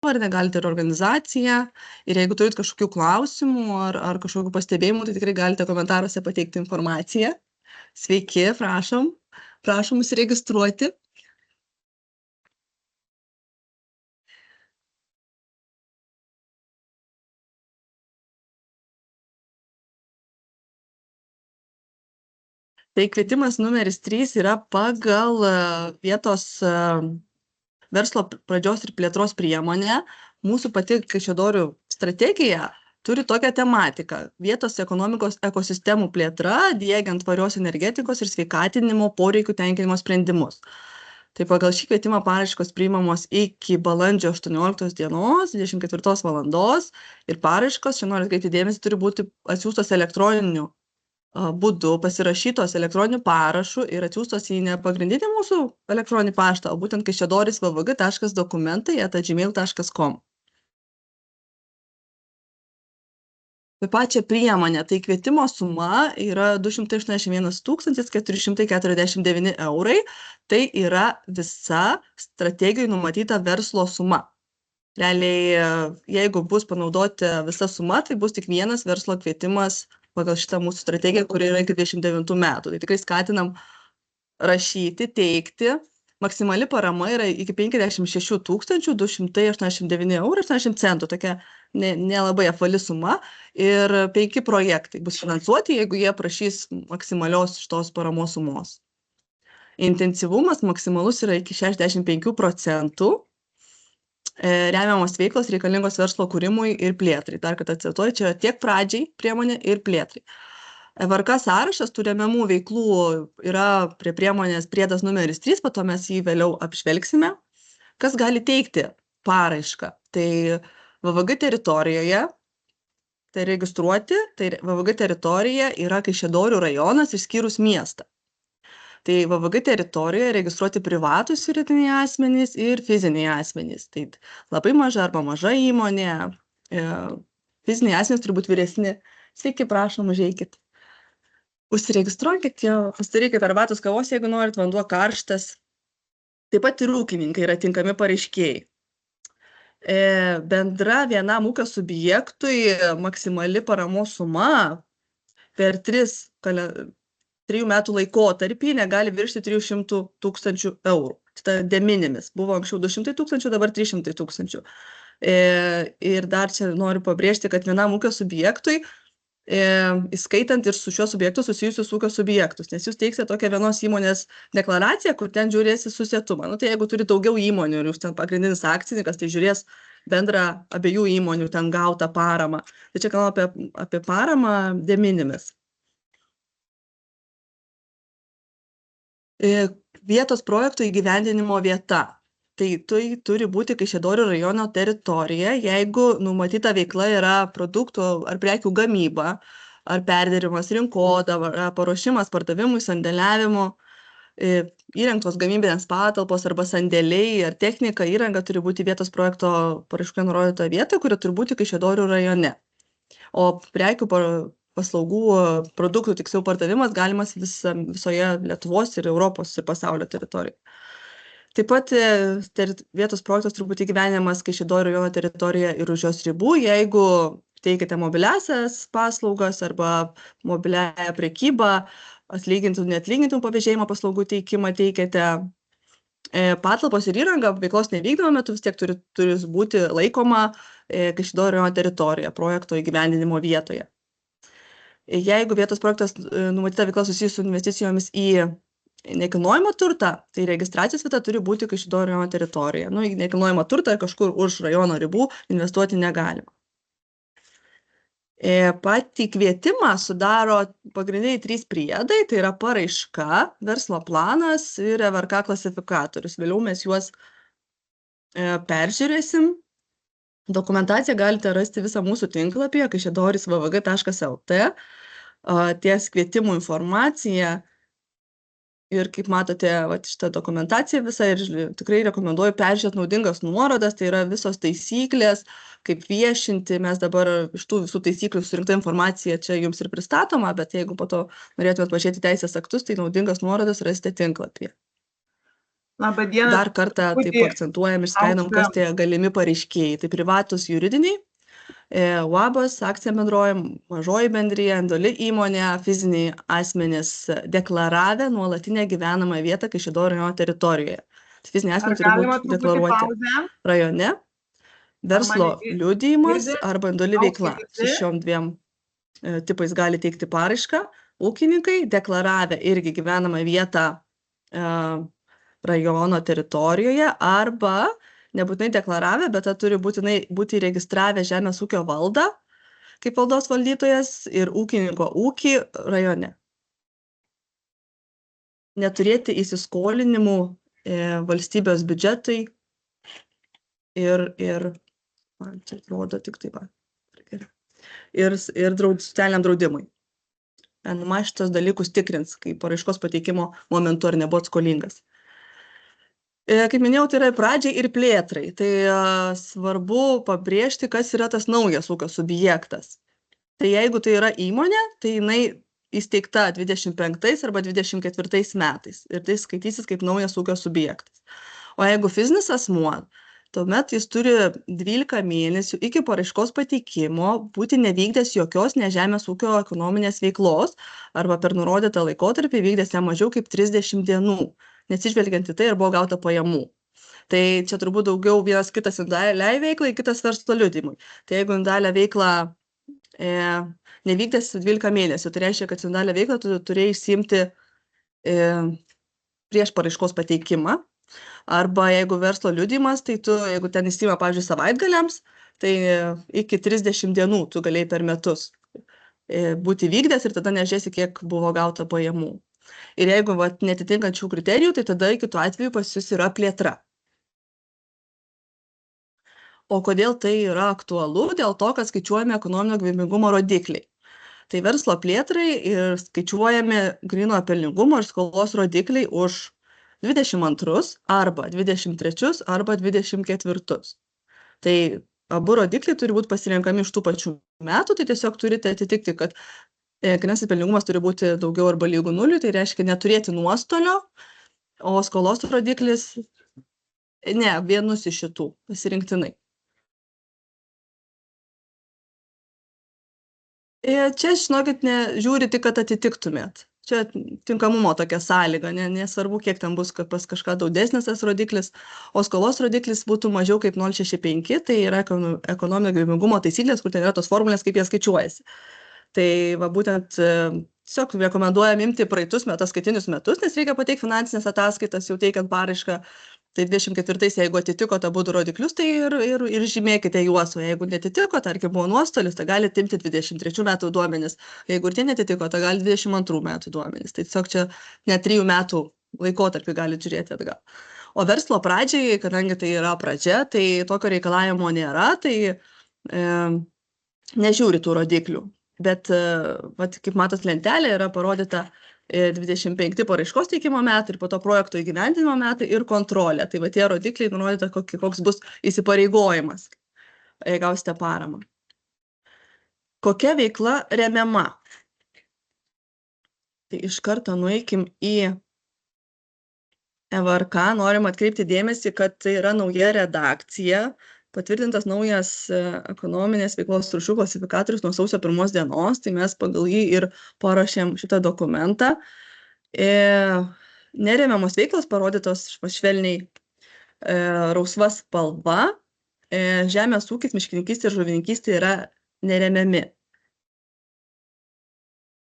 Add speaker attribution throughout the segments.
Speaker 1: pavardę, galite ir organizaciją. Ir jeigu turit kažkokių klausimų ar kažkokių pastebėjimų, tai tikrai galite komentaruose pateikti informaciją. Sveiki, prašom užsiregistruoti. Tai kvietimas numeris 3 yra pagal vietos verslo pradžios ir plėtros priemonę. Mūsų pati Kaišiadorių strategija turi tokią tematiką – vietos ekonomikos ekosistemų plėtra, diegiant tvarios energetikos ir sveikatinimo poreikių tenkinimo sprendimus. Tai pagal šį kvietimą paraiškos priimamos iki balandžio 18 dienos, 24 valandos ir paraiškos, čia noriu atkreipti dėmesį, turi būti atsiųstos elektroniniu būdu, pasirašytos elektroniniu parašu ir atsiųstos į ne pagrindinį mūsų elektroninį paštą, o būtent kaišiadorys.vvg.dokumentai@gmail.com. Apie pačią priemonę, tai kvietimo suma yra 281 449 eurai, tai yra visa strategijai numatyta verslo suma. Realiai, jeigu bus panaudota visa suma, tai bus tik vienas verslo kvietimas pagal šitą mūsų strategiją, kuri yra iki 29 metų. Tai tikrai skatinam rašyti, teikti. Maksimali parama yra iki 56 289 eurų 80 centų, tokia nelabai apvali suma. Ir 5 projektai bus finansuoti, jeigu jie prašys maksimalios šitos paramos sumos. Intensyvumas maksimalus yra iki 65%. Remiamos veiklos reikalingos verslo kūrimui ir plėtrai. Dar kartą cituoju, čia tiek pradžiai priemonė ir plėtrai. VRK sąrašas tų remiamų veiklų yra prie priemonės priedas numeris 3, po to mes jį vėliau apžvelgsime. Kas gali teikti paraišką? Tai VVG teritorijoje, tai registruoti, tai VVG teritorija yra Kaišiadorių rajonas išskyrus miestą. Tai VVG teritorijoje registruoti privatūs juridiniai asmenys ir fiziniai asmenys. Tai labai maža arba maža įmonė. Fiziniai asmenys turi būti vyresni. Sveiki, prašom, užeikit. Užsiregistruokit, pasidarykit arbatos kavos, jeigu norit, vanduo karštas. Taip pat ir ūkininkai yra tinkami pareiškėjai. Bendra vienam ūkio subjektui maksimali paramos suma per 3 metų laikotarpį negali viršti 300 000 eurų. Tai de minimis. Buvo anksčiau 200 000, dabar 300 000. Ir dar čia noriu pabrėžti, kad vienam ūkio subjektui, įskaitant ir su šiuo subjektu susijusius ūkio subjektus, nes jūs teiksite tokią vienos įmonės deklaraciją, kur ten žiūrėsi susietumą. Tai jeigu turi daugiau įmonių ir jūs ten pagrindinis akcininkas, tai žiūrės bendrą abiejų įmonių ten gautą paramą. Tai čia kalbame apie paramą de minimis. Vietos projektų įgyvendinimo vieta. Tai turi būti Kaišiadorių rajono teritorija, jeigu numatyta veikla yra produktų ar prekių gamyba, ar perdirimas, rinkodara, paruošimas, pardavimui, sandėliavimo, įrengtos gamybinės patalpos arba sandėliai ar technika, įranga turi būti vietos projekto paraiškoje nurodyta vieta, kuri turi būti Kaišiadorių rajone. O prekių paslaugų produktų tiksliau pardavimas galimas visoje Lietuvos ir Europos ir pasaulio teritorijoje. Taip pat vietos projektas turi būti įgyvendinamas Kaišiadorių rajono teritorijoje ir už jos ribų, jeigu teikite mobiliasias paslaugas arba mobiliąją prekybą, atlygintų, neatlygintų pavėžėjimo paslaugų teikimą teikiate. Patalpos ir įranga veiklos nevykdymo metu vis tiek turi būti laikoma Kaišiadorių rajono teritorijoje, projekto įgyvendinimo vietoje. Jeigu vietos projektas numatyta veikla susijusi su investicijomis į nekilnojamą turtą, tai registracijos vieta turi būti Kaišiadorių rajono teritorijoje. Į nekilnojamą turtą kažkur už rajono ribų investuoti negalima. Patį kvietimą sudaro pagrindiniai 3 priedai, tai yra paraiška, verslo planas ir VRK klasifikatorius. Vėliau mes juos peržiūrėsim. Dokumentaciją galite rasti visą mūsų tinklapyje kaišiadorys.vvg.lt. Ties kvietimų informacija. Ir kaip matote, šitą dokumentaciją visą ir tikrai rekomenduoju peržiūrėti naudingas nuorodas, tai yra visos taisyklės, kaip viešinti. Mes dabar iš tų visų taisyklių surinkta informacija čia jums ir pristatoma, bet jeigu po to norėtumėt pažiūrėti teisės aktus, tai naudingas nuorodas rasite tinklapyje.
Speaker 2: Labą dieną.
Speaker 1: Dar kartą taip akcentuojam, išskaidom, kas tie galimi pareiškėjai. Tai privatus juridiniai, UABas, akcinė bendrovė, mažoji bendrija, individuali įmonė, fiziniai asmenys deklaravę nuolatinę gyvenamą vietą Kaišiadorių rajono teritorijoje. Fiziniai asmenys turi būti deklaruoti rajone. Verslo liudijimas arba individuali veikla. Su šiom dviem tipais gali teikti paraišką. Ūkininkai deklaravę irgi gyvenamą vietą rajono teritorijoje arba nebūtinai deklaravę, bet turi būti įregistravę žemės ūkio valdą kaip valdos valdytojas ir ūkininko ūkį rajone. Neturėti įsiskolinimų valstybės biudžetui ir man čia rodo tik taip pat. Ir socialiniam draudimui. NMA šitos dalykus tikrins, kai paraiškos pateikimo momentu ar nebuvo skolingas. Kaip minėjau, tai yra pradžiai ir plėtrai. Tai svarbu pabrėžti, kas yra tas naujas ūkio subjektas. Tai jeigu tai yra įmonė, tai jinai įsteigta 25 arba 24 metais. Ir tai skaitysis kaip naujas ūkio subjektas. O jeigu fizinis asmuo, tuomet jis turi 12 mėnesių iki paraiškos pateikimo būti nevykdęs jokios nežemės ūkio ekonominės veiklos arba per nurodytą laikotarpį vykdęs ne mažiau kaip 30 dienų, neatsižvelgiant į tai, ar buvo gauta pajamų. Tai čia turbūt daugiau vienas kitas individualiai veiklai, kitas verslo liudijimui. Tai jeigu individualią veiklą nevykdęs 12 mėnesių, tai reiškia, kad individualią veiklą tu turėjai išsiimti prieš paraiškos pateikimą. Arba jeigu verslo liudijimas, tai tu, jeigu ten įsima, pavyzdžiui, savaitgaliams, tai iki 30 dienų tu galėjai per metus būti vykdęs ir tada nežiūrėsi, kiek buvo gauta pajamų. Ir jeigu netitinkančių kriterijų, tai tada kitu atveju pas jus yra plėtra. O kodėl tai yra aktualu? Dėl to, kad skaičiuojame ekonominio gyvybingumo rodikliai. Tai verslo plėtrai ir skaičiuojami grynojo pelningumo ir skolos rodikliai už 22 arba 23 arba 24. Tai abu rodikliai turi būti pasirenkami iš tų pačių metų, tai tiesiog turite atitikti, kad grynasis pelningumas turi būti daugiau arba lygu nuliui, tai reiškia neturėti nuostolio, o skolos rodiklis, vienus iš šitų pasirinktinai. Čia, žinokit, žiūri tik, kad atitiktumėt. Čia tinkamumo tokia sąlyga, nesvarbu, kiek ten bus pas kažką daudesnis tas rodiklis, o skolos rodiklis būtų mažiau kaip 0,65, tai yra ekonominio gyvybingumo taisyklės, kur ten yra tos formulės, kaip jie skaičiuojasi. Tai būtent tiesiog rekomenduojam imti praeitus ataskaitinius metus, nes reikia pateikti finansinės ataskaitas, jau teikiant paraišką. Tai 24, jeigu atitiko abu rodiklius, tai ir žymėkite juos, o jeigu netitiko, tarkim, buvo nuostolis, tai galite imti 23 metų duomenis, jeigu ir tie netitiko, tai gali 22 metų duomenis. Tai tiesiog čia net 3 metų laikotarpį galite žiūrėti atgal. O verslo pradžiai, kadangi tai yra pradžia, tai tokio reikalavimo nėra, tai nežiūri tų rodiklių. Bet, kaip matot, lentelė yra parodyta 25 paraiškos teikimo metai ir po to projekto įgyvendinimo metai ir kontrolė. Tai tie rodikliai nurodyta, koks bus įsipareigojimas, jei gausite paramą. Kokia veikla remiama? Tai iš karto nueikim į EVRK. Norim atkreipti dėmesį, kad tai yra nauja redakcija, patvirtintas naujas ekonominės veiklos rūšių klasifikatorius nuo sausio 1 dienos, tai mes pagal jį ir paruošėm šitą dokumentą. Neremiamos veiklos parodytos švelniai rausva spalva, žemės ūkis, miškininkystė ir žuvininkystė yra neremiami.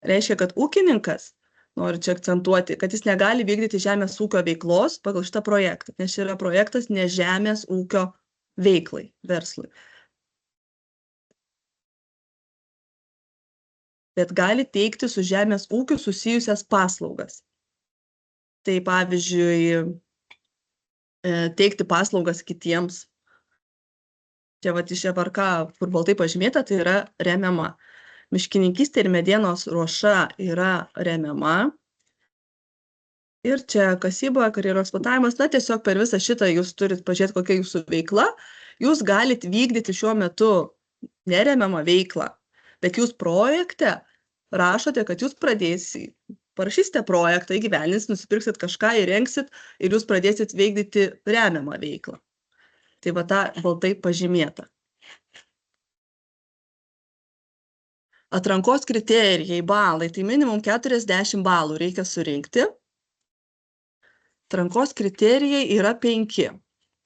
Speaker 1: Reiškia, kad ūkininkas, noriu čia akcentuoti, kad jis negali vykdyti žemės ūkio veiklos pagal šitą projektą, nes šis yra projektas ne žemės ūkio veiklai, verslui. Bet gali teikti su žemės ūkiu susijusias paslaugas. Tai pavyzdžiui, teikti paslaugas kitiems. Čia iš EVRK, kur baltai pažymėta, tai yra remiama. Miškininkystė ir medienos ruoša yra remiama. Ir čia kasyba, karjeros eksploatavimas, tiesiog per visą šitą jūs turit pažiūrėti, kokia jūsų veikla. Jūs galite vykdyti šiuo metu neremiamą veiklą, bet jūs projekte rašote, kad jūs parašysite projektą, įgyvendinsit, nusipirksit kažką, įrengsit ir jūs pradėsit vykdyti remiamą veiklą. Tai va ta baltai pažymėta. Atrankos kriterijai, balai, tai minimum 40 balų reikia surinkti. Atrankos kriterijai yra 5.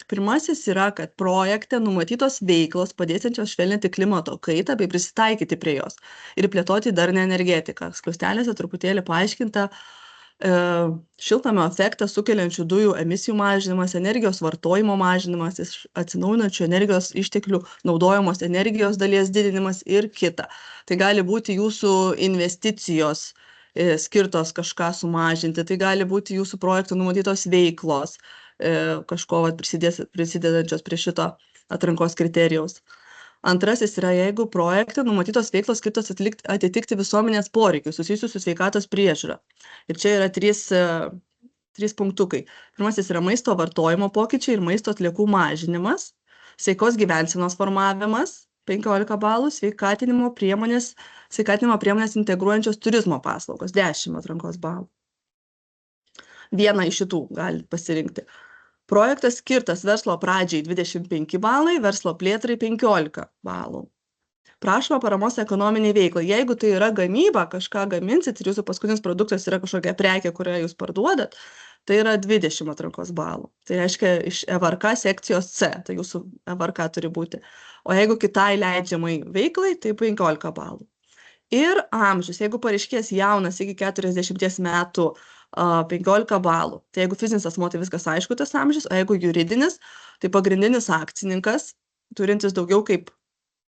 Speaker 1: Pirmasis yra, kad projekte numatytos veiklos padėsiančios švelninti klimato kaitą bei prisitaikyti prie jos ir plėtoti darnią energetiką. Skliaustelėse truputėlį paaiškinta šiltnamio efektą sukeliančių dujų emisijų mažinimas, energijos vartojimo mažinimas, iš atsinaujinančių energijos išteklių naudojamos energijos dalies didinimas ir kita. Tai gali būti jūsų investicijos skirtos kažką sumažinti, tai gali būti jūsų projektų numatytos veiklos, kažko prisidedančios prie šito atrankos kriterijaus. Antrasis yra, jeigu projekte numatytos veiklos skirtos atitikti visuomenės poreikius susijusius su sveikatos priežiūra. Ir čia yra 3 punktukai. Pirmasis yra maisto vartojimo pokyčiai ir maisto atliekų mažinimas, sveikos gyvensenos formavimas 15 balų, sveikatinimo priemonės integruojančios turizmo paslaugos 10 atrankos balų. Vieną iš šitų galite pasirinkti. Projektas skirtas verslo pradžiai 25 balai, verslo plėtrai 15 balų. Prašoma paramos ekonominiai veiklai. Jeigu tai yra gamyba, kažką gaminsit ir jūsų paskutinis produktas yra kažkokia prekė, kurią jūs parduodat, tai yra 20 atrankos balų. Tai reiškia iš EVRK sekcijos C, tai jūsų EVRK turi būti. O jeigu kitai leidžiamai veiklai, tai 15 balų. Ir amžius, jeigu pareiškėjas jaunas iki 40 metų, 15 balų. Tai jeigu fizinis asmuo, tai viskas aišku tas amžius, o jeigu juridinis, tai pagrindinis akcininkas, turintis daugiau kaip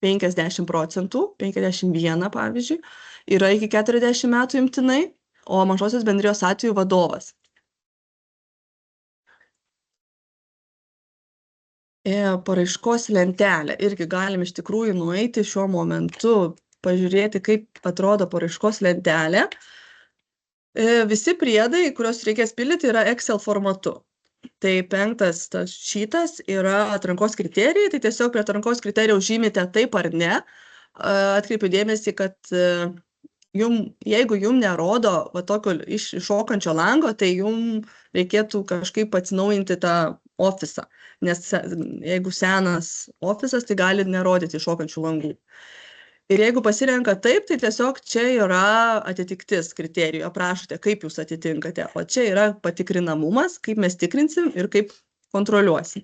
Speaker 1: 50%, 51 pavyzdžiui, yra iki 40 metų imtinai, o mažosios bendrijos atveju vadovas. Paraiškos lentelę. Irgi galim iš tikrųjų nueiti šiuo momentu, pažiūrėti, kaip atrodo paraiškos lentelė. Visi priedai, kuriuos reikės pildyti, yra Excel formatu. Tai 5 tas šytas yra atrankos kriterijai, tai tiesiog prie atrankos kriterijaus žymite taip ar ne. Atkreipiu dėmesį, kad jeigu jum nerodo tokio iššokančio lango, tai jum reikėtų kažkaip atsinaujinti tą ofisą. Nes jeigu senas ofisas, tai gali nerodyti iššokančių langų. Ir jeigu pasirenka taip, tai tiesiog čia yra atitiktis kriterijų, aprašote, kaip jūs atitinkate. O čia yra patikrinamumas, kaip mes tikrinsim ir kaip kontroliuosim.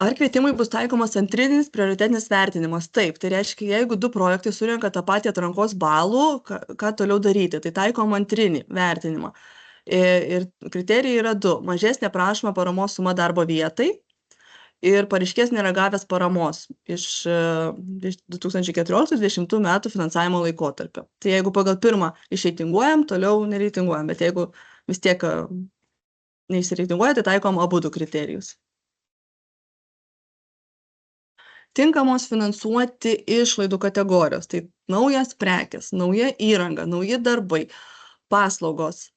Speaker 1: Ar kvietimui bus taikomas antrinis prioritetinis vertinimas? Taip, tai reiškia, jeigu 2 projektai surenka tą patį atrankos balų, ką toliau daryti? Tai taikom antrinį vertinimą. Ir kriterijai yra 2. Mažesnė prašoma paramos suma darbo vietai ir pareiškėjas nėra gavęs paramos iš 2014-2020 metų finansavimo laikotarpio. Tai jeigu pagal pirmą išreitinguojam, toliau nereitinguojam, bet jeigu vis tiek neišsireitinguoja, tai taikom abudu kriterijus. Tinkamos finansuoti išlaidų kategorijos. Tai naujas prekės, nauja įranga, nauji darbai, paslaugos.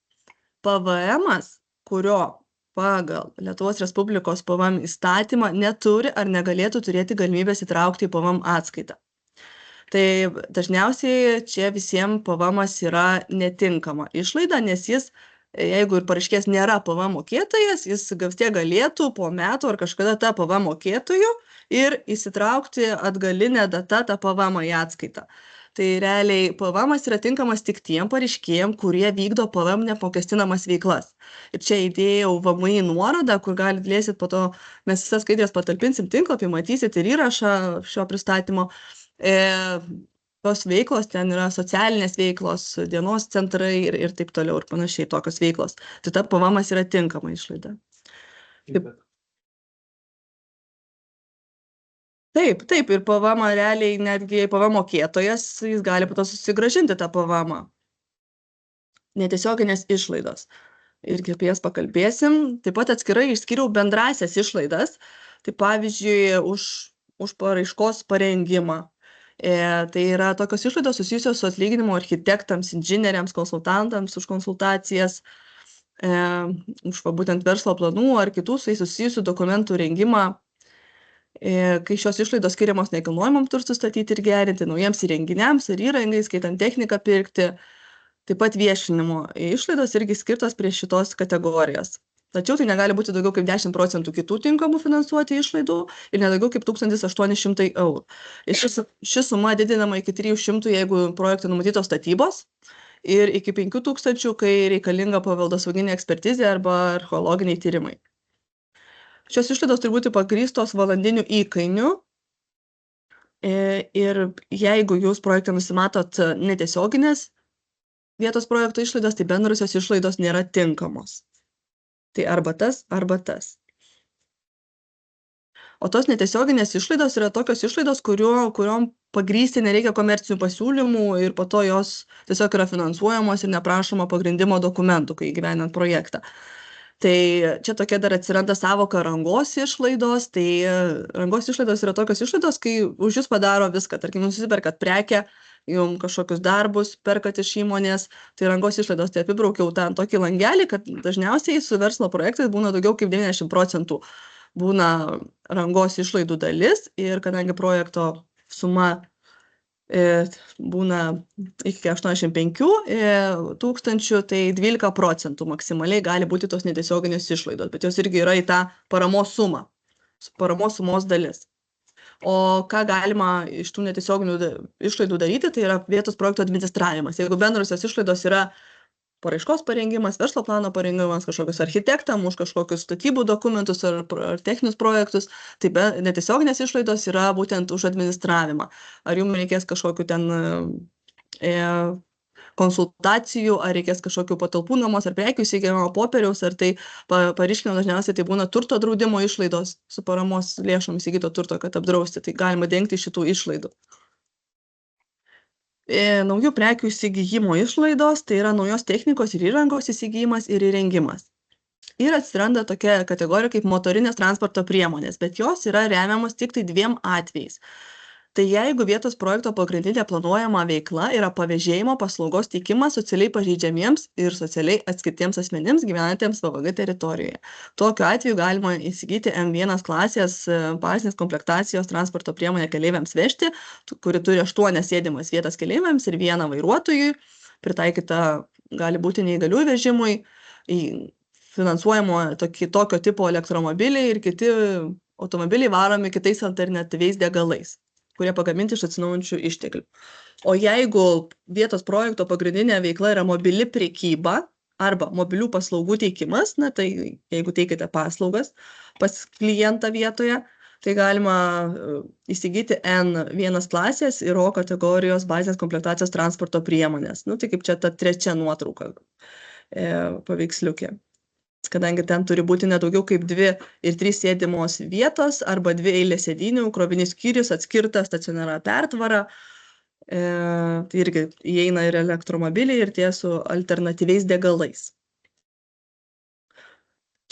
Speaker 1: PVM-as, kurio pagal Lietuvos Respublikos PVM įstatymą neturi ar negalėtų turėti galimybės įtraukti į PVM atskaitą. Tai dažniausiai čia visiems PVM-as yra netinkama išlaida, nes jis, jeigu ir pareiškėjas nėra PVM mokėtojas, jis vis tiek galėtų po metų ar kažkada tą PVM mokėtojų ir įsitraukti atgalinę datą tą PVM į atskaitą. Tai realiai PVM-as yra tinkamas tik tiem pareiškėjam, kurie vykdo PVM neapmokestinamas veiklas. Ir čia įdėjau VMI nuorodą, kur galėsit po to, mes visas skaidrės patalpinsim tinklapį, matysit ir įrašą šio pristatymo. Tos veiklos ten yra socialinės veiklos, dienos centrai ir taip toliau ir panašiai tokios veiklos. Tai ta PVM-as yra tinkama išlaida. Taip, ir PVM realiai netgi PVM mokėtojas, jis gali po to susigrąžinti tą PVM. Netiesioginės išlaidos. Irgi apie jas pakalbėsim. Taip pat atskirai išskyriau bendrasias išlaidas. Tai pavyzdžiui, už paraiškos parengimą. Tai yra tokios išlaidos susijusios su atlyginimu architektams, inžinieriams, konsultantams už konsultacijas, už būtent verslo planų ar kitų su jais susijusių dokumentų rengimą. kai šios išlaidos skiriamos nekilnojamam turtui statyti ir gerinti, naujiems įrenginiams ir įrangai, skaitant techniką pirkti, taip pat viešinimo išlaidos irgi skirtos prie šitos kategorijos. Tačiau tai negali būti daugiau kaip 10% kitų tinkamų finansuoti išlaidų ir nedaugiau kaip 1800 eurų. Ir ši suma didinama iki 300, jeigu projektui numatytos statybos, ir iki 5000, kai reikalinga paveldosauginė ekspertizė arba archeologiniai tyrimai. Šios išlaidos turi būti pagrįstos valandiniu įkainiu ir jeigu jūs projekte nusimatot netiesioginės vietos projekto išlaidos, tai bendrosios išlaidos nėra tinkamos. Tai arba tas, arba tas. O tos netiesioginės išlaidos yra tokios išlaidos, kuriom pagrįsti nereikia komercinių pasiūlymų ir po to jos tiesiog yra finansuojamos ir neprašoma pagrindimo dokumentų, kai įgyvendinant projektą. Tai čia tokia dar atsiranda savoka rangos išlaidos. Tai rangos išlaidos yra tokios išlaidos, kai už jūs padaro viską. Tarkim, nusiperkat prekę, jums kažkokius darbus perkat iš įmonės, tai rangos išlaidos. Tai apibraukiau ten tokį langelį, kad dažniausiai su verslo projektais būna daugiau kaip 90% būna rangos išlaidų dalis ir kadangi projekto suma būna iki 85 tūkstančių, tai 12% maksimaliai gali būti tos netiesioginės išlaidos, bet jos irgi yra į tą paramos sumą, paramos sumos dalis. O ką galima iš tų netiesioginių išlaidų daryti, tai yra vietos projekto administravimas. Jeigu bendrosios išlaidos yra paraiškos parengimas, verslo plano parengimas, kažkokius architektam, už kažkokius statybų dokumentus ar techninius projektus, tai netiesioginės išlaidos yra būtent už administravimą. Ar jums reikės kažkokių ten konsultacijų, ar reikės kažkokių patalpų nuomos, ar prekių įsigijimo popieriaus, ar tai paryškinimo dažniausiai tai būna turto draudimo išlaidos su paramos lėšom įsigyto turto, kad apdrausti, tai galima dengti šitų išlaidų. Naujų prekių įsigijimo išlaidos, tai yra naujos technikos ir įrangos įsigijimas ir įrengimas. Ir atsiranda tokia kategorija kaip motorinės transporto priemonės, bet jos yra remiamos tik tai 2 atvejais. Tai jeigu vietos projekto pagrindinė planuojama veikla yra pavėžėjimo paslaugos teikimas socialiai pažeidžiamiems ir socialiai atskirtiems asmenims gyvenantiems VVG teritorijoje. Tokiu atveju galima įsigyti M1 klasės bazinės komplektacijos transporto priemonę keleiviams vežti, kuri turi 8 sėdimas vietas keleiviams ir 1 vairuotojui, pritaikyta gali būti neįgaliųjų vežimui, finansuojamo tokio tipo elektromobiliai ir kiti automobiliai varomi kitais alternatyviais degalais, kurie pagaminti iš atsinaujinančių išteklių. O jeigu vietos projekto pagrindinė veikla yra mobili prekyba arba mobilių paslaugų teikimas, na tai jeigu teikite paslaugas pas klientą vietoje, tai galima įsigyti N1 klasės ir O kategorijos bazinės komplektacijos transporto priemonės. Nu tai kaip čia ta 3 nuotrauka paveiksliukė. Kadangi ten turi būti nedaugiau kaip 2 ir 3 sėdimos vietos arba 2 eilės sėdynių, krovinis skyrius, atskirta stacionara pertvara, tai irgi įeina ir elektromobiliai ir tie su alternatyviais degalais.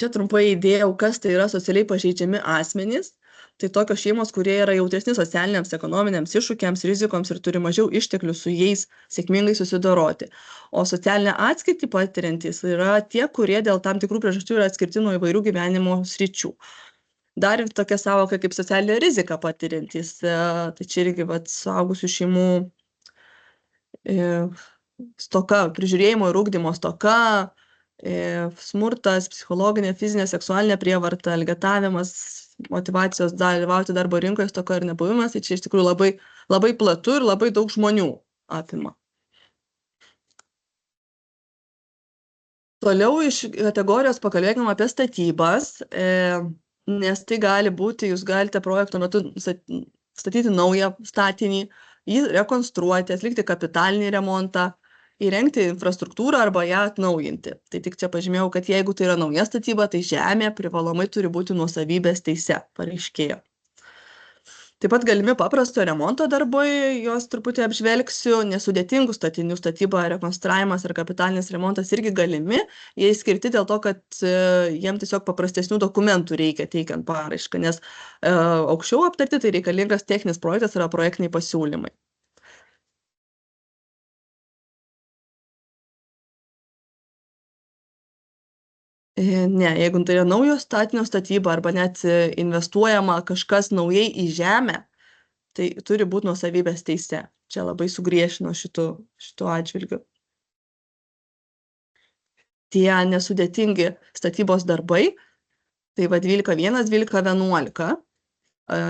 Speaker 1: Čia trumpai įdėjau, kas tai yra socialiai pažeidžiami asmenys. Tai tokios šeimos, kurie yra jautresni socialiniams, ekonominiams iššūkiams, rizikoms ir turi mažiau išteklių su jais sėkmingai susidoroti. O socialinę atskirtį patiriantys yra tie, kurie dėl tam tikrų priežasčių yra atskirti nuo įvairių gyvenimo sričių. Dar ir tokia savoka kaip socialinė rizika patiriantys. Tai čia irgi suaugusių šeimų stoka, prižiūrėjimo ir ugdymo stoka, smurtas, psichologinė, fizinė, seksualinė prievarta, elgetavimas, motyvacijos dalyvauti darbo rinkoje stoka ir nebuvimas, tai čia iš tikrųjų labai, labai platu ir labai daug žmonių apima. Toliau iš kategorijos pakalbėkime apie statybas, nes tai gali būti, jūs galite projekto metu statyti naują statinį, jį rekonstruoti, atlikti kapitalinį remontą, įrengti infrastruktūrą arba ją atnaujinti. Tai tik čia pažymėjau, kad jeigu tai yra nauja statyba, tai žemė privalomai turi būti nuosavybės teise pareiškėjo. Taip pat galimi paprasto remonto darbai, juos truputį apžvelgsiu, nesudėtingų statinių statyba, rekonstravimas ir kapitalinis remontas irgi galimi, jie skirti dėl to, kad jiem tiesiog paprastesnių dokumentų reikia teikiant paraišką, nes aukščiau aptarti tai reikalingas techninis projektas yra projektiniai pasiūlymai. Ne, jeigu tai yra naujo statinio statyba arba net investuojama kažkas naujai į žemę, tai turi būti nuosavybės teise. Čia labai sugriešino šitu atžvilgiu. Tie nesudėtingi statybos darbai, tai va 12.1, 12.11,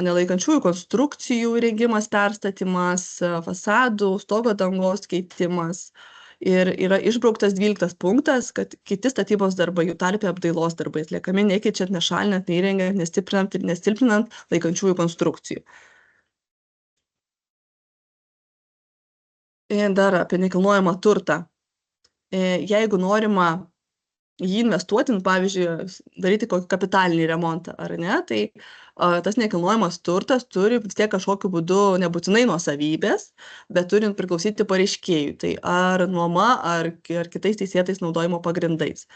Speaker 1: nelaikančiųjų konstrukcijų įrengimas, perstatymas, fasadų, stogo dangos keitimas. Ir yra išbrauktas 12 punktas, kad kiti statybos darbai, jų tarpe apdailos darbai atliekami nekeičiant, nešalinant, neįrengiant, nestiprinant ir nestilpinant laikančiųjų konstrukcijų. Dar apie nekilnojamą turtą. Jeigu norima jį investuoti, pavyzdžiui, daryti kokį kapitalinį remontą, ar ne, tai tas nekilnojamas turtas turi vis tiek kažkokiu būdu nebūtinai nuosavybės, bet turi priklausyti pareiškėjui. Tai ar nuoma, ar kitais teisėtais naudojimo pagrindais.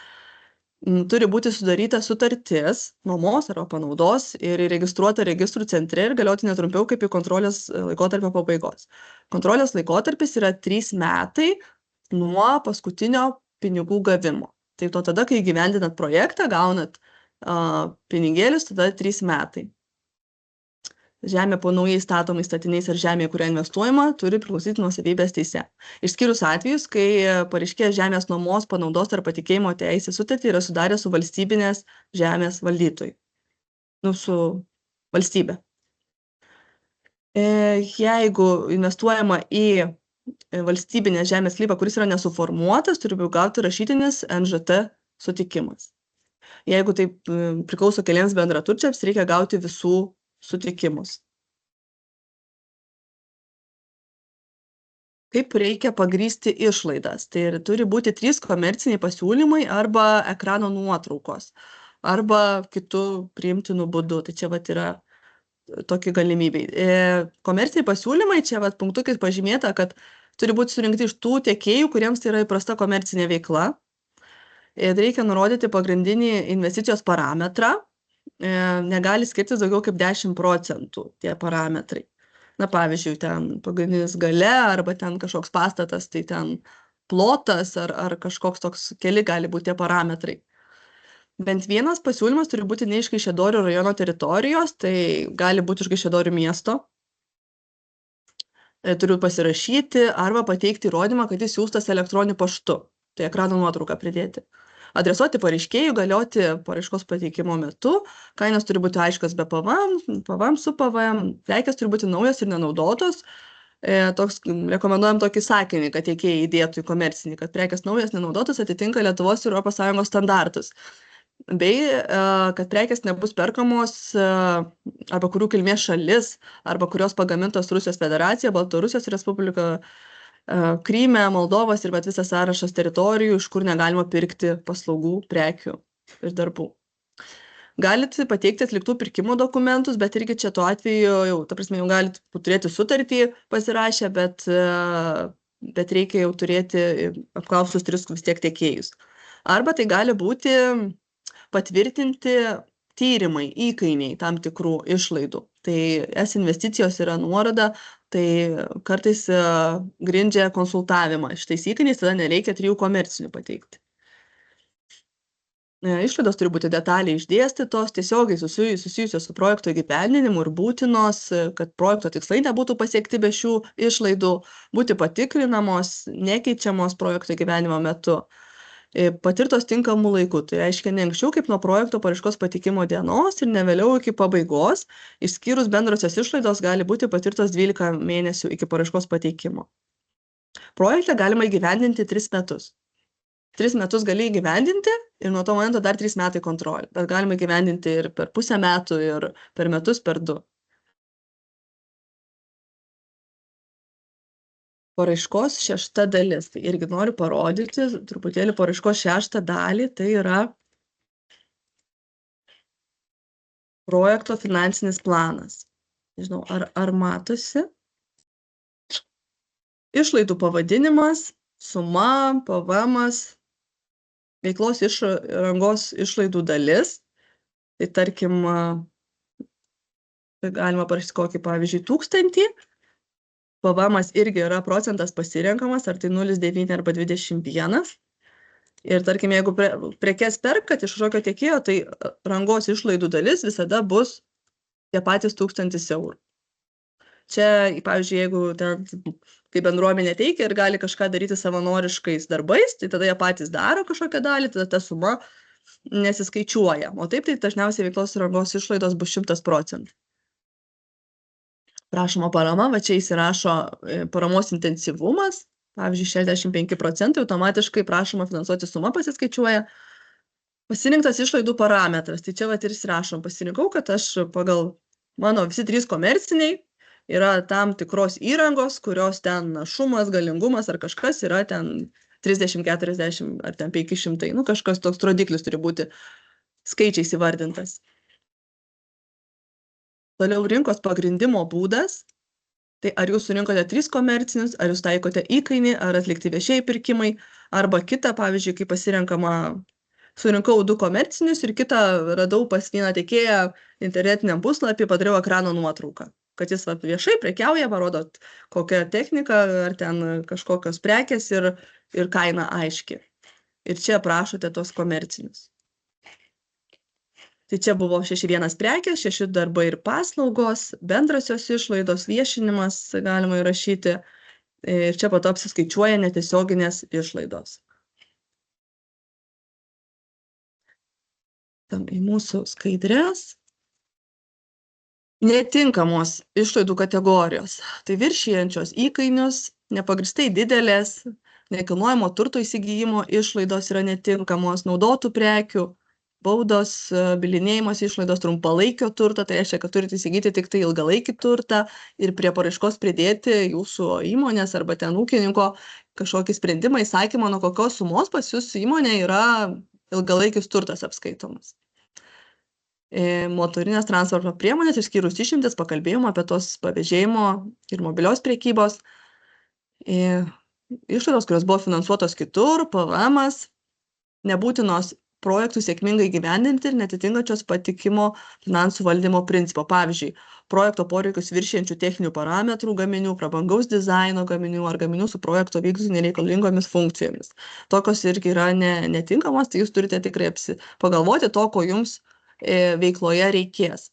Speaker 1: Turi būti sudaryta sutartis nuomos arba panaudos ir įregistruota registrų centre ir galioti netrumpiau kaip į kontrolės laikotarpio pabaigos. Kontrolės laikotarpis yra 3 metai nuo paskutinio pinigų gavimo. Tai to tada, kai įgyvendinat projektą, gaunat pinigėlius, tada 3 metai. Žemė po naujai statomais statiniais ar žemė, kurią investuojama, turi priklausyti nuosavybės teise. Išskyrus atvejus, kai pareiškėjas žemės nuomos, panaudos ar patikėjimo teisės sutartį yra sudarę su valstybinės žemės valdytojai. Su valstybe. Jeigu investuojama į valstybinės žemės sklypą, kuris yra nesuformuotas, turi gauti rašytinis NŽT sutikimas. Jeigu tai priklauso keliems bendraturčiams, reikia gauti visų sutikimus. Kaip reikia pagrįsti išlaidas? Tai turi būti 3 komerciniai pasiūlymai arba ekrano nuotraukos, arba kitų priimtinų būdų. Tai čia vat yra tokie galimybei. Komerciniai pasiūlymai, čia vat punktukais pažymėta, kad turi būti surinkti iš tų tiekėjų, kuriems tai yra įprasta komercinė veikla. Reikia nurodyti pagrindinį investicijos parametrą. Negali skirtis daugiau kaip 10% tie parametrai. Pavyzdžiui, ten pagrindinis gale arba ten kažkoks pastatas, tai ten plotas ar kažkoks toks keli gali būti tie parametrai. Bent vienas pasiūlymas turi būti ne iš Kaišiadorių rajono teritorijos, tai gali būti iš Kaišiadorių miesto. Turiu pasirašyti arba pateikti įrodymą, kad jis siųstas elektroniniu paštu. Tai ekrano nuotrauką pridėti. Adresuoti pareiškėjų, galioti paraiškos pateikimo metu, kainos turi būti aiškios be PVM, PVM su PVM, prekės turi būti naujos ir nenaudotos. Rekomenduojam tokį sakinį, kad tiekėjai įdėtų į komercinį, kad prekės naujas, nenaudotos atitinka Lietuvos ir ES standartus. Bei kad prekės nebus perkamos arba kurių kilmės šalis, arba kurios pagamintos Rusijos Federacija, Baltarusijos Respublika, Kryme, Moldovos ir visas sąrašas teritorijų, iš kur negalima pirkti paslaugų, prekių ir darbų. Galite pateikti atliktų pirkimo dokumentus, bet irgi čia tuo atveju jau galit turėti sutartį pasirašę, bet reikia jau turėti apklausus 3 vis tiek tiekėjus. Arba tai gali būti patvirtinti tyrimai, įkainiai tam tikrų išlaidų. Tai investicijos yra nuoroda, tai kartais grindžia konsultavimą šitais įkainiais, tada nereikia 3 komercinių pateikti. Išlaidos turi būti detaliai išdėstytos, tiesiogiai susijusios su projekto įgyvendinimu ir būtinos, kad projekto tikslai nebūtų pasiekti be šių išlaidų, būti patikrinamos, nekeičiamos projekto įgyvendinimo metu. Patirtos tinkamų laikų, tai reiškia ne anksčiau kaip nuo projekto paraiškos pateikimo dienos ir ne vėliau iki pabaigos, išskyrus bendrosios išlaidos gali būti patirtos 12 mėnesių iki paraiškos pateikimo. Projektą galima įgyvendinti 3 metus. 3 metus gali įgyvendinti ir nuo to momento dar 3 metai kontrolė, bet galima įgyvendinti ir per pusę metų, ir per metus, per 2. Paraiškos 6 dalis. Tai irgi noriu parodyti truputėlį paraiškos 6 dalį. Tai yra projekto finansinis planas. Nežinau, ar matosi. Išlaidų pavadinimas, suma, PVM-as, veiklos rangos išlaidų dalis. Tai tarkim, galima parašyti kokį, pavyzdžiui, 1000. PVM-as irgi yra procentas pasirenkamas, ar tai 0,9 arba 21. Ir tarkim, jeigu prekes perkat iš kažkokio tiekėjo, tai rangos išlaidų dalis visada bus tie patys 1000 eurų. Čia, pavyzdžiui, jeigu ten kai bendruomenė teikia ir gali kažką daryti savanoriškais darbais, tai tada jie patys daro kažkokią dalį, tada ta suma nesiskaičiuoja. O taip, tai dažniausiai veiklos rangos išlaidos bus 100%. Prašoma parama, va čia įsirašo paramos intensyvumas, pavyzdžiui, 65% automatiškai prašoma finansuoti suma pasiskaičiuoja. Pasirinktas išlaidų parametras, tai čia va ir įsirašom, pasirinkau, kad aš pagal mano visi 3 komerciniai yra tam tikros įrangos, kurios ten našumas, galingumas ar kažkas yra ten 30, 40 ar ten 500, nu kažkas toks rodiklis turi būti skaičiais įvardintas. Toliau rinkos pagrindimo būdas, tai ar jūs surinkote 3 komercinius, ar jūs taikote įkainį, ar atlikti viešieji pirkimai, arba kitą, pavyzdžiui, kai pasirenkama, surinkau 2 komercinius ir kitą radau pas vieną tiekėją internetiniam puslapį, padariau ekrano nuotrauką, kad jis viešai prekiauja, parodo kokią techniką, ar ten kažkokios prekės ir kaina aiški. Ir čia prašote tos komercinius. Tai čia buvo 6.1 prekės, 6 darbai ir paslaugos, bendrasios išlaidos, viešinimas galima įrašyti. Ir čia po to apsiskaičiuoja netiesioginės išlaidos. Tam į mūsų skaidrės. Netinkamos išlaidų kategorijos. Tai viršijančios įkainius, nepagristai didelės, nekilnojamo turto įsigijimo išlaidos yra netinkamos, naudotų prekių, baudos, bylinėjimosi išlaidos, trumpalaikio turto, tai reiškia, kad turite įsigyti tik tai ilgalaikį turtą ir prie paraiškos pridėti jūsų įmonės arba ten ūkininko kažkokį sprendimą, įsakymą, nuo kokios sumos pas jūs įmonė yra ilgalaikis turtas apskaitomas. Motorinės transporto priemonės, išskyrus išimtis, pakalbėjome apie tos pavėžėjimo ir mobilios prekybos. Išlaidos, kurios buvo finansuotos kitur, PVM-as, nebūtinos projektų sėkmingai gyvendinti ir netitinkančios patikimo finansų valdymo principo. Pavyzdžiui, projekto poreikius viršijančių techninių parametrų gaminių, prabangaus dizaino gaminių ar gaminių su projekto vykdyti nereikalingomis funkcijomis. Tokios irgi yra netinkamos, tai jūs turite tikrai pagalvoti to, ko jums veikloje reikės.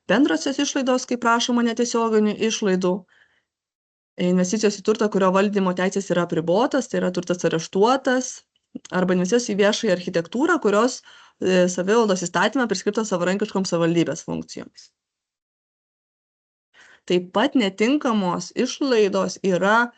Speaker 1: Bendrosios išlaidos, kaip prašoma, netiesioginių išlaidų. Investicijos į turtą, kurio valdymo teisės yra apribotas, tai yra turtas areštuotas, arba investicijos į viešąją architektūrą, kurios savivaldos įstatymą priskirtos savarankiškoms savivaldybės funkcijoms. Taip pat netinkamos išlaidos yra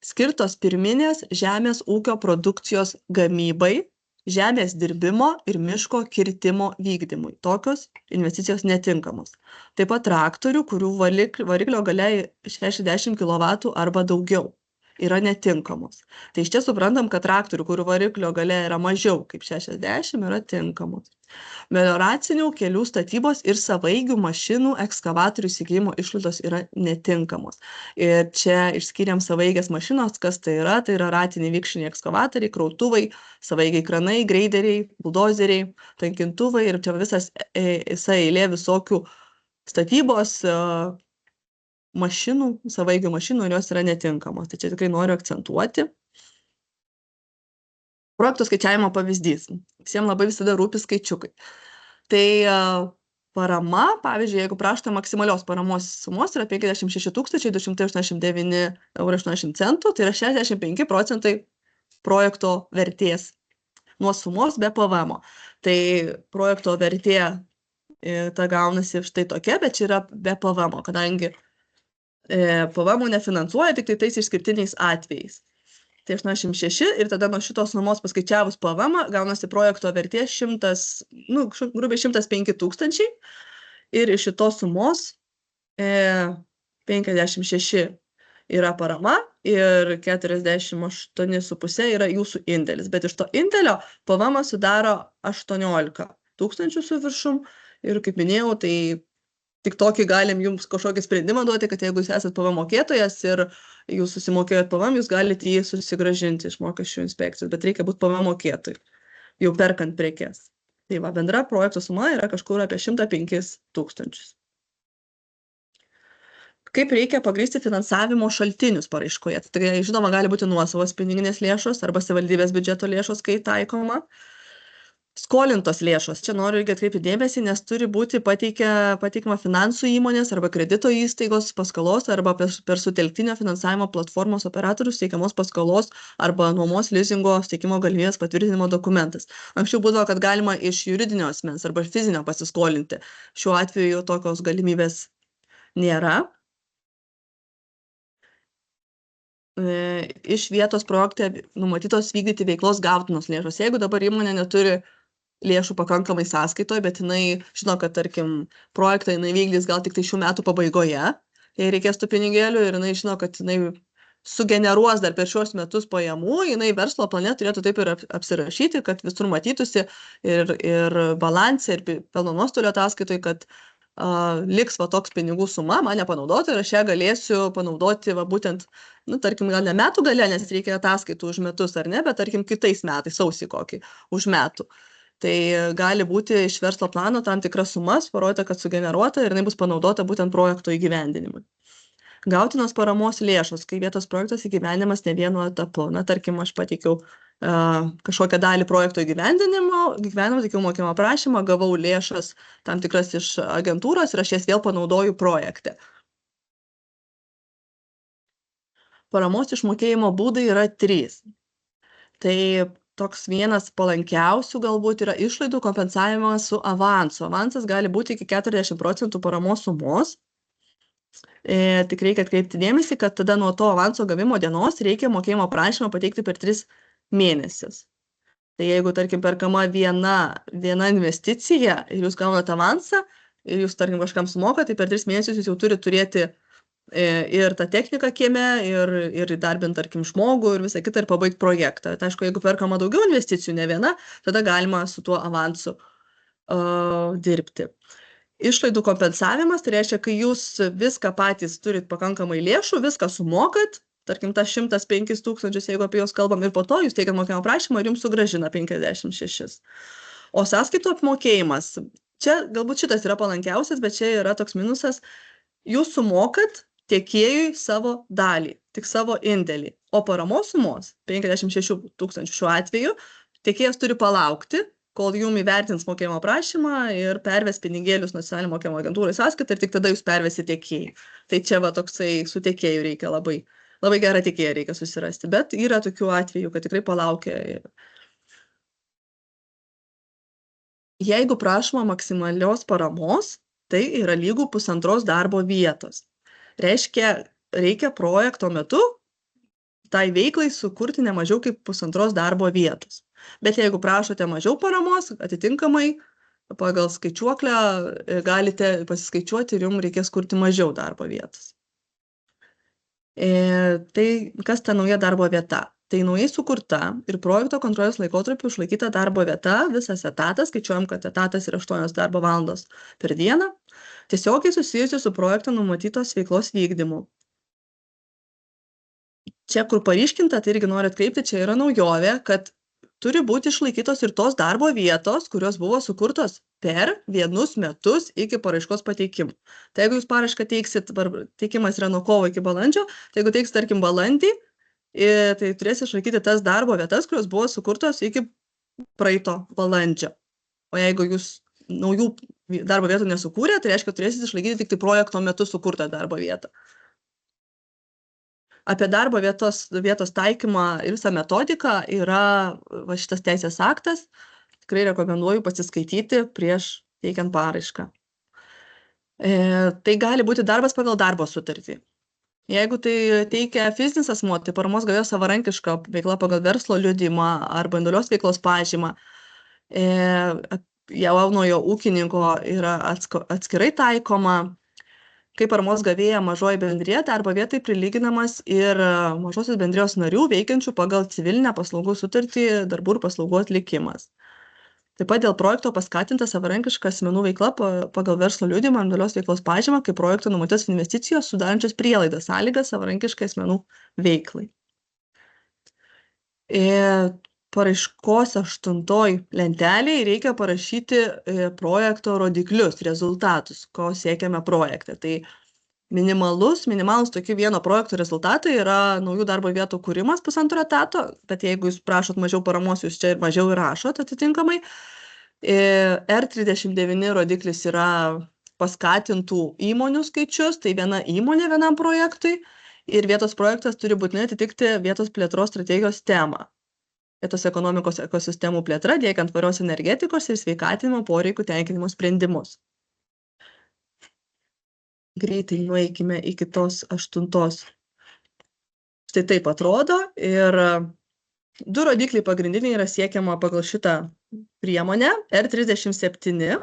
Speaker 1: skirtos pirminės žemės ūkio produkcijos gamybai, žemės dirbimo ir miško kirtimo vykdymui. Tokios investicijos netinkamos. Taip pat traktorių, kurių variklio galia 60 kW arba daugiau, yra netinkamos. Tai iš čia suprantam, kad traktorių, kurių variklio galia yra mažiau kaip 60, yra tinkamos. Melioracinių kelių statybos ir savaigių mašinų ekskavatorių įsigijimo išlaidos yra netinkamos. Ir čia išskiriam savaigės mašinos, kas tai yra ratiniai vikšriniai ekskavatoriai, krautuvai, savaigiai kranai, greideriai, buldozeriai, tankintuvai ir čia visa eilė visokių statybos mašinų, savaigių mašinų ir jos yra netinkamos. Tai čia tikrai noriu akcentuoti. Projekto skaičiavimo pavyzdys. Visiems labai visada rūpi skaičiukai. Tai parama, pavyzdžiui, jeigu prašote maksimalios paramos sumos, yra 56 289,80 €, tai yra 65% projekto vertės nuo sumos be PVM. Tai projekto vertė ta gaunasi štai tokia, bet čia yra be PVM, kadangi PVM nefinansuoja tik tai tais išskirtiniais atvejais. Tai 86 ir tada nuo šitos sumos paskaičiavus PVM gaunasi projekto vertė 100, grubiai 105 000 ir iš šitos sumos 56 yra parama ir 48,5 yra jūsų indėlis. Bet iš to indėlio PVM sudaro 18 000 su viršum ir kaip minėjau, tai tik tokį galim jums kažkokį sprendimą duoti, kad jeigu jūs esate PVM mokėtojas ir jūs susimokėjot PVM, jūs galite jį susigrąžinti iš mokesčių inspekcijos, bet reikia būti PVM mokėtojui, jau perkant prekes. Tai va, bendra projekto suma yra kažkur apie 105 000. Kaip reikia pagrįsti finansavimo šaltinius paraiškoje. Tai žinoma, gali būti nuosavos piniginės lėšos arba savivaldybės biudžeto lėšos, kai taikoma. Skolintos lėšos. Čia noriu irgi atkreipti dėmesį, nes turi būti pateikiama finansų įmonės arba kredito įstaigos paskolos arba per sutelktinio finansavimo platformos operatorius teikiamos paskolos arba nuomos lizingo teikimo galimybės patvirtinimo dokumentas. Anksčiau būdavo, kad galima iš juridinio asmens arba fizinio pasiskolinti. Šiuo atveju tokios galimybės nėra. Iš vietos projekte numatytos vykdyti veiklos gautinos lėšos. Jeigu dabar įmonė neturi lėšų pakankamai sąskaitoje, bet jinai žino, kad, tarkim, projektą jinai vykdys gal tik tai šių metų pabaigoje, jei reikės tų pinigėlių ir jinai žino, kad jinai sugeneruos dar per šios metus pajamų, jinai verslo plane turėtų taip ir apsirašyti, kad visur matytųsi ir balanse, ir pelno nuostolio ataskaitoje, kad liks va toks pinigų suma, man nepanaudoti ir aš ją galėsiu panaudoti va būtent, tarkim, gal ne metų gale, nes reikia ataskaitų už metus ar ne, bet tarkim kitais metais, sausį kokį, už metų. Tai gali būti iš verslo plano tam tikras sumas, parodyta, kad sugeneruota ir jinai bus panaudota būtent projekto įgyvendinimui. Gautinos paramos lėšos, kai vietos projektas įgyvendinimas ne vienu etapu. Tarkim, aš pateikiau kažkokią dalį projekto įgyvendinimo, teikiau mokymo prašymą, gavau lėšas tam tikras iš agentūros ir aš jas vėl panaudoju projekte. Paramos išmokėjimo būdai yra 3. Tai toks vienas palankiausių galbūt yra išlaidų kompensavimas su avansu. Avansas gali būti iki 40% paramos sumos. Tik reikia atkreipti dėmesį, kad tada nuo to avanso gavimo dienos reikia mokėjimo prašymą pateikti per 3 mėnesius. Tai jeigu, tarkim, perkama viena investicija ir jūs gaunate avansą ir jūs, tarkim, kažkam sumokat, tai per 3 mėnesius jūs jau turite turėti ir tą techniką kieme, ir įdarbinti, tarkim, žmogų ir visą kitą ir pabaigti projektą. Tai aišku, jeigu perkama daugiau investicijų, ne viena, tada galima su tuo avansu dirbti. Išlaidų kompensavimas, tai reiškia, kai jūs viską patys turit pakankamai lėšų, viską sumokat, tarkim, tą 105 000, jeigu apie juos kalbam, ir po to jūs teikiat mokėjimo prašymą ir jums sugrąžina 56. O sąskaitų apmokėjimas, čia galbūt šitas yra palankiausias, bet čia yra toks minusas, jūs sumokat tiekėjui savo dalį, tik savo indėlį, o paramos sumos 56 000 šiuo atveju tiekėjas turi palaukti, kol jum įvertins mokėjimo prašymą ir perves pinigėlius nacionalinio mokėjimo agentūrai sąskaitą ir tik tada jūs pervesi tiekėjai. Tai čia va toksai su tiekėju reikia labai gerą tiekėją reikia susirasti, bet yra tokių atvejų, kad tikrai palaukia. Jeigu prašoma maksimalios paramos, tai yra lygų 1,5 darbo vietos. Reiškia, reikia projekto metu tai veiklai sukurti ne mažiau kaip 1,5 darbo vietos. Bet jeigu prašote mažiau paramos, atitinkamai pagal skaičiuoklę galite pasiskaičiuoti ir jums reikės kurti mažiau darbo vietos. Tai kas ta nauja darbo vieta? Tai naujai sukurta ir projekto kontrolės laikotarpiu išlaikyta darbo vieta, visas etatas, skaičiuojam, kad etatas yra 8 darbo valandos per dieną, tiesiogiai susijusi su projekto numatytos veiklos vykdymu. Čia, kur paryškinta, tai irgi noriu atkreipti, čia yra naujovė, kad turi būti išlaikytos ir tos darbo vietos, kurios buvo sukurtos per 1 metus iki paraiškos pateikimo. Tai jeigu jūs paraišką teiksit, teikimas yra nuo kovo iki balandžio, tai jeigu teiksit, tarkim, balandį, tai turės išlaikyti tas darbo vietas, kurios buvo sukurtos iki praeito balandžio. O jeigu jūs naujų darbo vietų nesukūrė, tai reiškia, turėsit išlaikyti tik tai projekto metu sukurtą darbo vietą. Apie darbo vietos taikymą ir visą metodiką yra šitas teisės aktas. Tikrai rekomenduoju pasiskaityti prieš teikiant paraišką. Tai gali būti darbas pagal darbo sutartį. Jeigu tai teikia fizinis asmuo, tai paramos gavėjo savarankiška veikla pagal verslo liudijimą arba individualios veiklos pažymą, jaunojo ūkininko yra atskirai taikoma. Kaip paramos gavėja mažoji bendrija, darbo vietai prilyginamas ir mažosios bendrijos narių veikiančių pagal civilinę paslaugų sutartį darbų ir paslaugų atlikimas. Taip pat dėl projekto paskatinta savarankiška asmenų veikla pagal verslo liudijimą individualios veiklos pažymą, kaip projekto numatytos investicijos sudarančios prielaidas sąlygas savarankiškai asmenų veiklai. Paraiškos 8 lentelėje reikia parašyti projekto rodiklius, rezultatus, ko siekiame projekte. Tai Minimalus tokių vieno projekto rezultatai yra naujų darbo vietų kūrimas 1,5 etato, bet jeigu jūs prašot mažiau paramos, jūs čia ir mažiau įrašot atitinkamai. R39 rodiklis yra paskatintų įmonių skaičius, tai viena įmonė vienam projektui ir vietos projektas turi būtinai atitikti vietos plėtros strategijos temą. Vietos ekonomikos ekosistemų plėtra, diegiant tvarios energetikos ir sveikatinimo poreikių tenkinimo sprendimus. Greitai nueikime iki tos 8. Štai taip atrodo ir 2 rodikliai pagrindiniai yra siekiama pagal šitą priemonę R37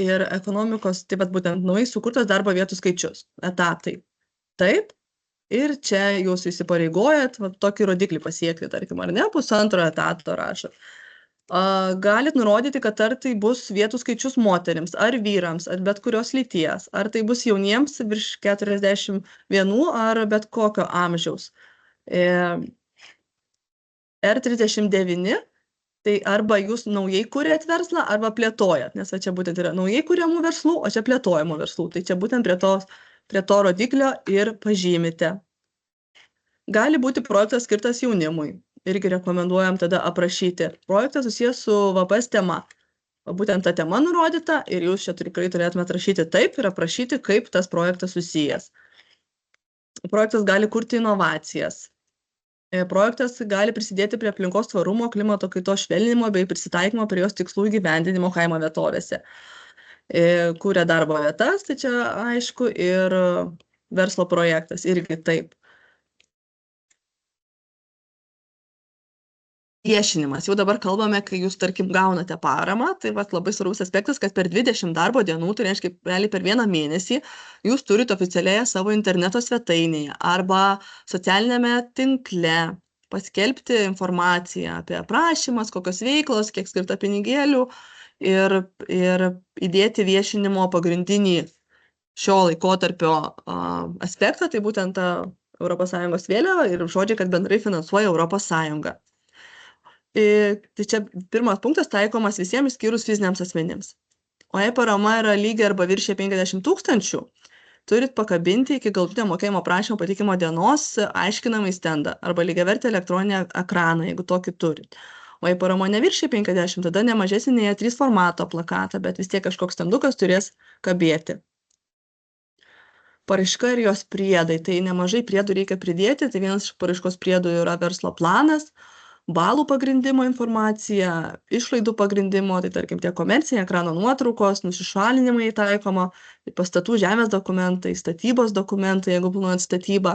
Speaker 1: ir ekonomikos, taip pat būtent naujai sukurtos darbo vietų skaičius, etatai. Taip, ir čia jūs įsipareigojat tokį rodiklį pasiekti, tarkim, ar ne, 1,5 etato rašot. Galit nurodyti, kad ar tai bus vietų skaičius moterims, ar vyrams, ar bet kurios lyties, ar tai bus jauniems virš 41, ar bet kokio amžiaus. R39, tai arba jūs naujai kuriat verslą, arba plėtojat, nes čia būtent yra naujai kuriamų verslų, o čia plėtojamų verslų. Tai čia būtent prie to rodiklio ir pažymite. Gali būti projektas skirtas jaunimui. Irgi rekomenduojam tada aprašyti. Projektas susijęs su VPS tema. Būtent ta tema nurodyta ir jūs čia tikrai turėtumėte rašyti taip ir aprašyti, kaip tas projektas susijęs. Projektas gali kurti inovacijas. Projektas gali prisidėti prie aplinkos tvarumo, klimato kaitos švelninimo bei prisitaikymo prie jos tikslų įgyvendinimo kaimo vietovėse. Kuria darbo vietas, tai čia aišku, ir verslo projektas irgi taip. Viešinimas. Jau dabar kalbame, kai jūs, tarkim, gaunate paramą, tai labai svarbus aspektas, kad per 20 darbo dienų, tai reiškia, realiai per 1 mėnesį, jūs turite oficialiai savo interneto svetainėje arba socialinėme tinkle paskelbti informaciją apie aprašymas, kokios veiklos, kiek skirta pinigėlių ir įdėti viešinimo pagrindinį šio laikotarpio aspektą, tai būtent ta ES vėliava ir žodžiai, kad bendrai finansuoja ES. Tai čia pirmas punktas taikomas visiems išskyrus fiziniams asmenims. O jei parama yra lygi arba viršė 50 000, turit pakabinti iki galutinio mokėjimo prašymo pateikimo dienos aiškinamąjį stendą arba lygiavertį elektroninį ekraną, jeigu tokį turit. O jei parama neviršė 50, tada ne mažesnį nei A3 formato plakatą, bet vis tiek kažkoks stendukas turės kabėti. Paraiška ir jos priedai. Tai nemažai priedų reikia pridėti. Tai vienas iš paraiškos priedų yra verslo planas, balų pagrindimo informacija, išlaidų pagrindimo, tai tarkim tie komerciniai ekrano nuotraukos, nusišalinimai taikoma, pastatų žemės dokumentai, statybos dokumentai, jeigu planuojat statybą,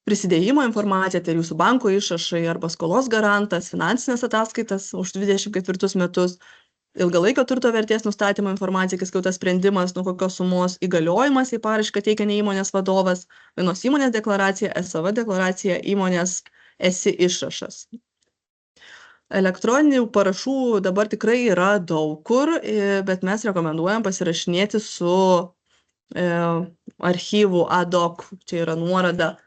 Speaker 1: prisidėjimo informacija, tai jūsų banko išrašai arba skolos garantas, finansinės ataskaitas už 24 metus, ilgalaikio turto vertės nustatymo informacija, kai skirtas sprendimas, nuo kokios sumos, įgaliojimas į paraišką teikia ne įmonės vadovas, vienos įmonės deklaracija, SAV deklaracija, įmonės esi išrašas. Elektroninių parašų dabar tikrai yra daug kur, bet mes rekomenduojam pasirašinėti su archyvų ad-hoc, čia yra nuoroda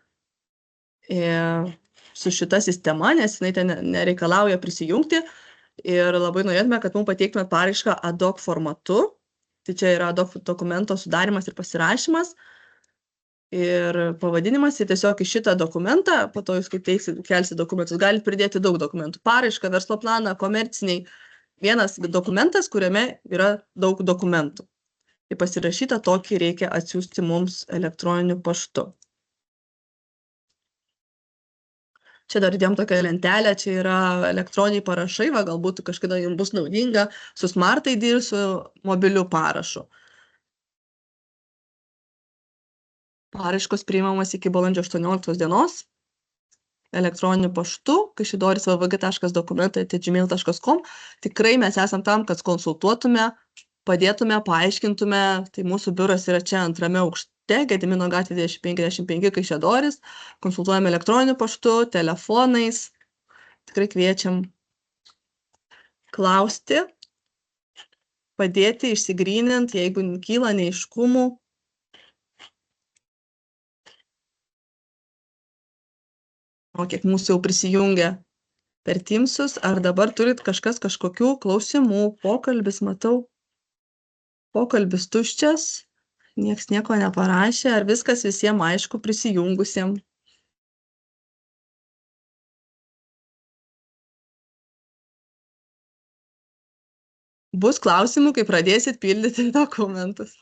Speaker 1: su šita sistema, nes jinai ten nereikalauja prisijungti ir labai norėtume, kad mums pateiktumėt paraišką ad-hoc formatu, tai čia yra ad-hoc dokumento sudarimas ir pasirašymas. Ir pavadinimas, ir tiesiog į šitą dokumentą, po to jūs kaip kelsi dokumentus, galite pridėti daug dokumentų. Paraišką, verslo planą, komerciniai. Vienas dokumentas, kuriame yra daug dokumentų. Tai pasirašytą tokį reikia atsiųsti mums elektroniniu paštu. Čia dar įdėjom tokią lentelę, čia yra elektroniniai parašai, galbūt kažkada jums bus naudinga su Smart ID ir su mobiliu parašu. Paraiškos priimamas iki balandžio 18 dienos elektroniniu paštu kaišidoris.vvg.dokumentai@gmail.com. Tikrai mes esam tam, kad konsultuotume, padėtume, paaiškintume. Tai mūsų biuras yra čia 2 aukšte, Gedimino gatvė 1055 Kaišiadorys. Konsultuojame elektroniniu paštu, telefonais. Tikrai kviečiam klausti, padėti, išsigrynint, jeigu kyla neaiškumų. O kiek mūsų jau prisijungia per Teamsus, ar dabar turit kažkokių klausimų, pokalbis, matau, pokalbis tuščias, Nieks nieko neparašė. Ar viskas visiems aišku prisijungusiem? Bus klausimų, kai pradėsit pildyti dokumentus.